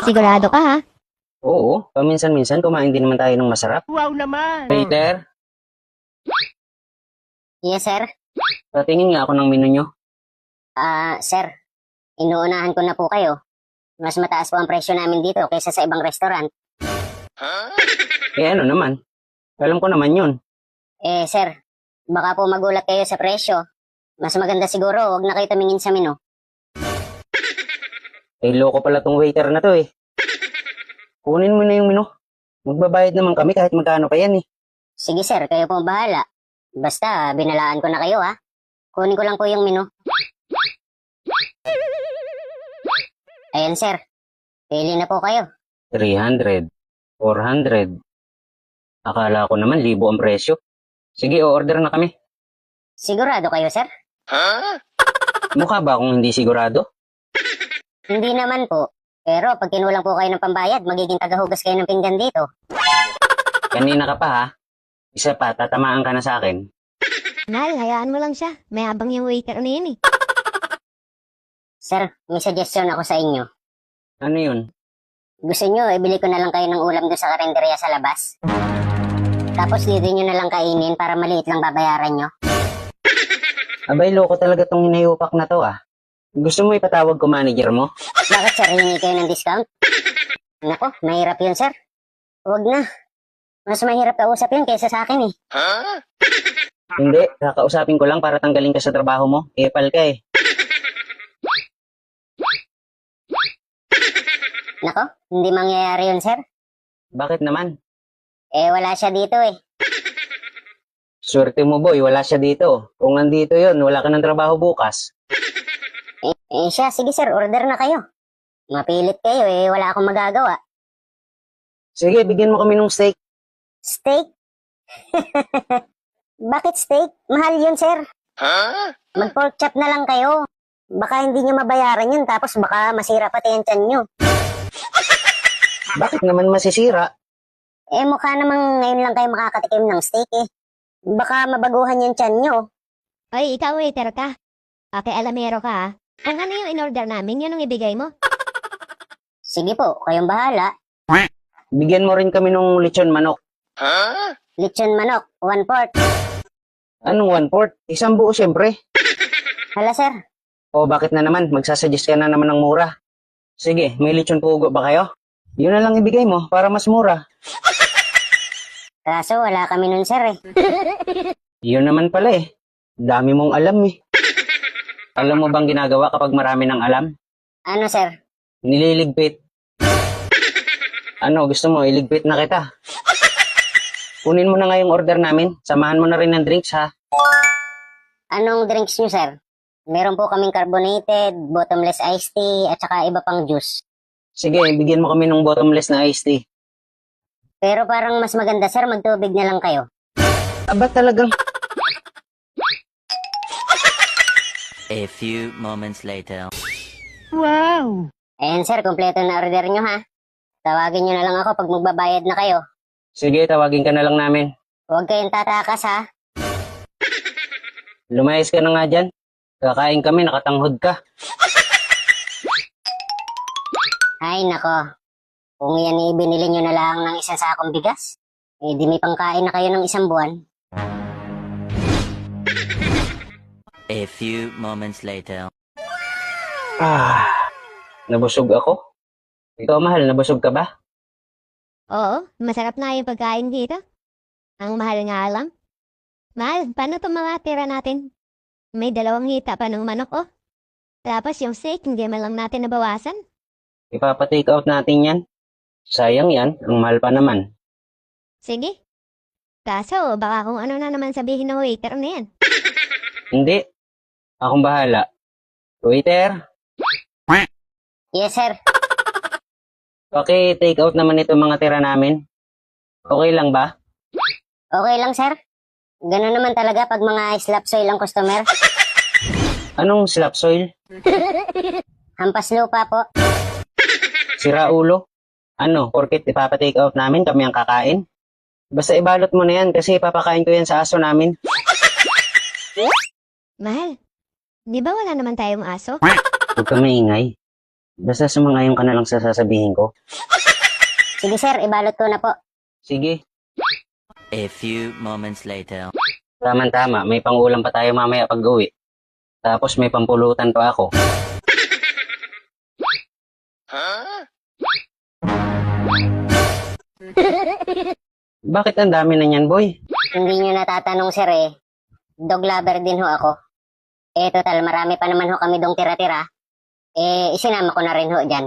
Sigurado ka ha? Oo, paminsan-minsan kumain din naman tayo ng masarap. Wow naman! Waiter, Yes, sir. patingin nga ako ng menu nyo. Sir, inuunahan ko na po kayo. Mas mataas po ang presyo namin dito kaysa sa ibang restaurant. Eh ano naman? Alam ko naman yun. Sir, baka po magulat kayo sa presyo. Mas maganda siguro, wag na kayo tumingin sa menu. Eh loko pala tong waiter na to eh. Kunin mo na yung menu. Magbabayad naman kami kahit magkano pa yan eh. Sige, sir, kayo po bahala. Basta, binalaan ko na kayo, ha? Kunin ko lang po yung menu. Ayan, sir. Pili na po kayo. 300, 400. Akala ko naman libo ang presyo. Sige, o-order na kami. Sigurado kayo, sir? Mukha ba akong hindi sigurado? Hindi naman po. Pero pag kinulang po kayo ng pambayad, magiging tagahugas kayo ng pinggan dito. Kanina ka pa ha. Isa pa, tatamaan ka na sa akin. Mahal, hayaan mo lang siya. May abang yung waiter na yun eh. Sir, may suggestion ako sa inyo. Ano yun? Gusto nyo, ibili ko na lang kayo ng ulam doon sa karinderya sa labas. Tapos dito nyo na lang kainin para maliit lang babayaran nyo. Abay, loko talaga tong hinayupak na to ah. Gusto mo ipatawag ko manager mo? Bakit, sir, hingi kayo ng discount? Nako, mahirap yun, sir. Huwag na. Mas mahirap kausap yun kaysa sa akin eh. Hindi, kakausapin ko lang para tanggalin ka sa trabaho mo. Epal ka eh. Nako, hindi mangyayari yun, sir. Bakit naman? Wala siya dito eh. Swerte mo boy, wala siya dito. Kung nandito yon, wala ka ng trabaho bukas. Siya, sige sir, order na kayo. Mapilit kayo wala akong magagawa. Sige, bigyan mo kami ng steak. Steak? Bakit steak? Mahal yun, sir. Mag-pork chop na lang kayo. Baka hindi nyo mabayaran yun, tapos baka masira pati yung tiyan nyo. Bakit naman masisira? Mukha namang ngayon lang kayo makakatikim ng steak eh. Baka mabaguhan yung tiyan nyo. Ay, ikaw waiter ka. Okay, alamero ka ha. Kung ano yung in-order namin, yun ang ibigay mo. Sige po, kayong bahala. Bigyan mo rin kami ng lechon manok. Lechon manok, 1/4. Anong 1/4? Isang buo siyempre. Hala sir, O bakit na naman? Magsasuggest ka na naman ng mura. Sige, may lechon pugo ba kayo? Yun na lang ibigay mo para mas mura. kaso wala kami nun sir eh. Yun naman pala eh. Dami mong alam eh. Alam mo bang ginagawa kapag marami ng alam? Ano sir? Nililigpit. Ano, gusto mo? Iligpit na kita. Kunin mo na nga yung order namin. Samahan mo na rin ng drinks ha. Anong drinks nyo sir? Meron po kaming carbonated, bottomless iced tea, at saka iba pang juice. Sige, bigyan mo kami ng bottomless na iced tea. Pero parang mas maganda sir, magtubig na lang kayo. Aba talagang... A few moments later. Wow! Ayan sir, kompleto na order nyo ha. Tawagin nyo na lang ako pag magbabayad na kayo. Sige, tawagin ka na lang namin. Huwag kayong tatakas ha. Lumayas ka na nga dyan. Kakain kami, nakatanghod ka. Ay nako, kung yan ibinili nyo na lang ng isang sakong bigas, di may pangkain na kayo ng isang buwan. A few moments later. Nabusog ako. Ikaw, mahal, nabusog ka ba? Oo, masarap na yung pagkain dito. Ang mahal nga lang. Mahal, paano itong mga tira natin? May 2 hita pa ng manok oh. Tapos yung steak, hindi man lang natin nabawasan. Ipapatake out natin yan. Sayang yan, ang mahal pa naman. Sige. Kaso, baka kung ano na naman sabihin ng waiter na yan. Hindi. Akong bahala. Waiter, Yes sir, take out naman ito mga tira namin. Okay lang ba? okay lang sir. Ganun naman talaga pag mga slap soil ang customer. Anong slap soil? Hampas lupa po. Sira ulo? Ano, porket ipapatake out namin, kami ang kakain? Basta ibalot mo na yan kasi ipapakain ko yan sa aso namin. Mahal, di ba wala naman tayong aso? Huwag ka maingay. Basta sumangayon ka na lang sa sasabihin ko. Sige sir, ibalot ko na po. Sige, A few moments later. tama-tama. May pangulam pa tayo mamaya pag-uwi. Tapos may pampulutan pa ako. Bakit ang dami na niyan, boy? Hindi nyo natatanong sir eh. Dog lover din ho ako. Eh total, marami pa naman ho kami dong tira-tira. Eh, isinama ko na rin ho dyan.